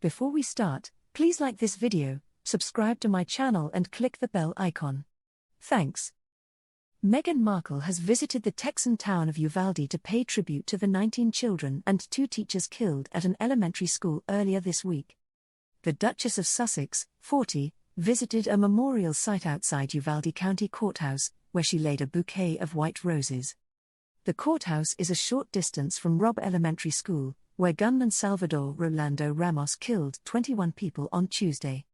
Before we start, please like this video, subscribe to my channel and click the bell icon. Thanks. Meghan Markle has visited the Texan town of Uvalde to pay tribute to the 19 children and 2 teachers killed at an elementary school earlier this week. The Duchess of Sussex, 40, visited a memorial site outside Uvalde County Courthouse, where she laid a bouquet of white roses. The courthouse is a short distance from Robb Elementary School, where gunman Salvador Rolando Ramos killed 21 people on Tuesday.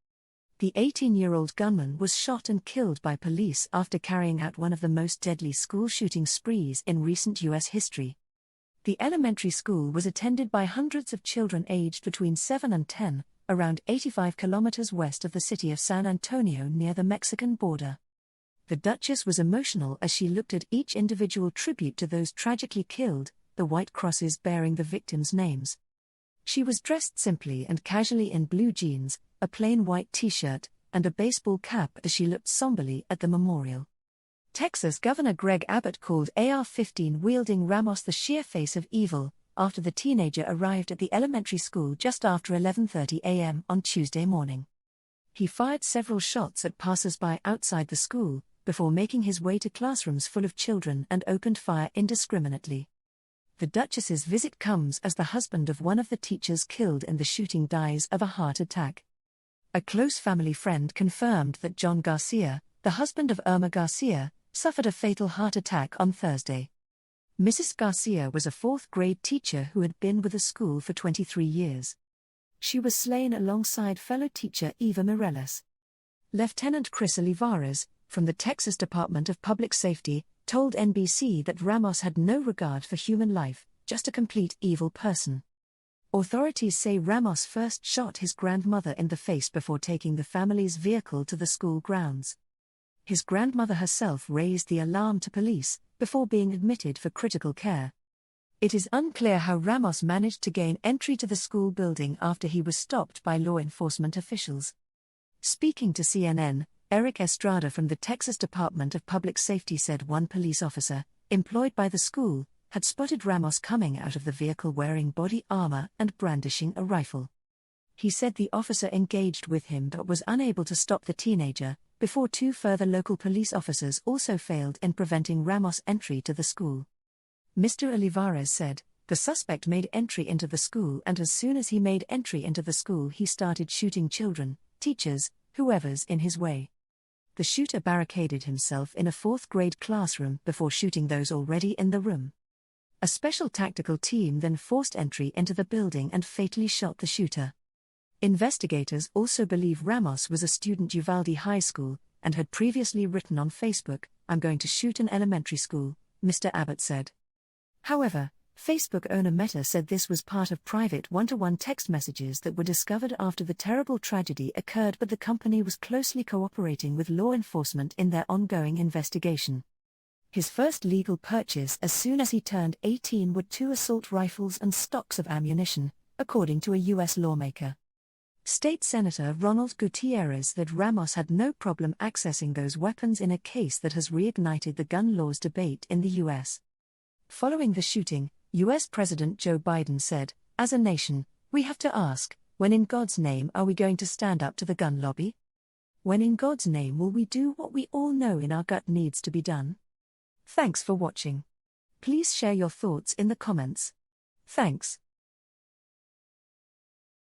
The 18-year-old gunman was shot and killed by police after carrying out one of the most deadly school shooting sprees in recent U.S. history. The elementary school was attended by hundreds of children aged between 7 and 10, around 85 kilometers west of the city of San Antonio near the Mexican border. The Duchess was emotional as she looked at each individual tribute to those tragically killed, the white crosses bearing the victims' names. She was dressed simply and casually in blue jeans, a plain white t-shirt, and a baseball cap as she looked somberly at the memorial. Texas Governor Greg Abbott called AR-15-wielding Ramos the sheer face of evil, after the teenager arrived at the elementary school just after 11:30 a.m. on Tuesday morning. He fired several shots at passers-by outside the school, before making his way to classrooms full of children and opened fire indiscriminately. The Duchess's visit comes as the husband of one of the teachers killed in the shooting dies of a heart attack. A close family friend confirmed that John Garcia, the husband of Irma Garcia, suffered a fatal heart attack on Thursday. Mrs. Garcia was a 4th-grade teacher who had been with the school for 23 years. She was slain alongside fellow teacher Eva Mireles. Lieutenant Chris Olivares, from the Texas Department of Public Safety, told NBC that Ramos had no regard for human life, just a complete evil person. Authorities say Ramos first shot his grandmother in the face before taking the family's vehicle to the school grounds. His grandmother herself raised the alarm to police, before being admitted for critical care. It is unclear how Ramos managed to gain entry to the school building after he was stopped by law enforcement officials. Speaking to CNN, Eric Estrada from the Texas Department of Public Safety said one police officer, employed by the school, had spotted Ramos coming out of the vehicle wearing body armor and brandishing a rifle. He said the officer engaged with him but was unable to stop the teenager, before 2 further local police officers also failed in preventing Ramos' entry to the school. Mr. Olivares said, "The suspect made entry into the school, and as soon as he made entry into the school he started shooting children, teachers, whoever's in his way." The shooter barricaded himself in a 4th-grade classroom before shooting those already in the room. A special tactical team then forced entry into the building and fatally shot the shooter. Investigators also believe Ramos was a student at Uvalde High School, and had previously written on Facebook, "I'm going to shoot an elementary school," Mr. Abbott said. However, Facebook owner Meta said this was part of private one-to-one text messages that were discovered after the terrible tragedy occurred, but the company was closely cooperating with law enforcement in their ongoing investigation. His first legal purchase as soon as he turned 18 were 2 assault rifles and stocks of ammunition, according to a U.S. lawmaker. State Senator Ronald Gutierrez said Ramos had no problem accessing those weapons in a case that has reignited the gun laws debate in the U.S. Following the shooting, U.S. President Joe Biden said, "As a nation, we have to ask, when in God's name are we going to stand up to the gun lobby? When in God's name will we do what we all know in our gut needs to be done?" Thanks for watching. Please share your thoughts in the comments. Thanks.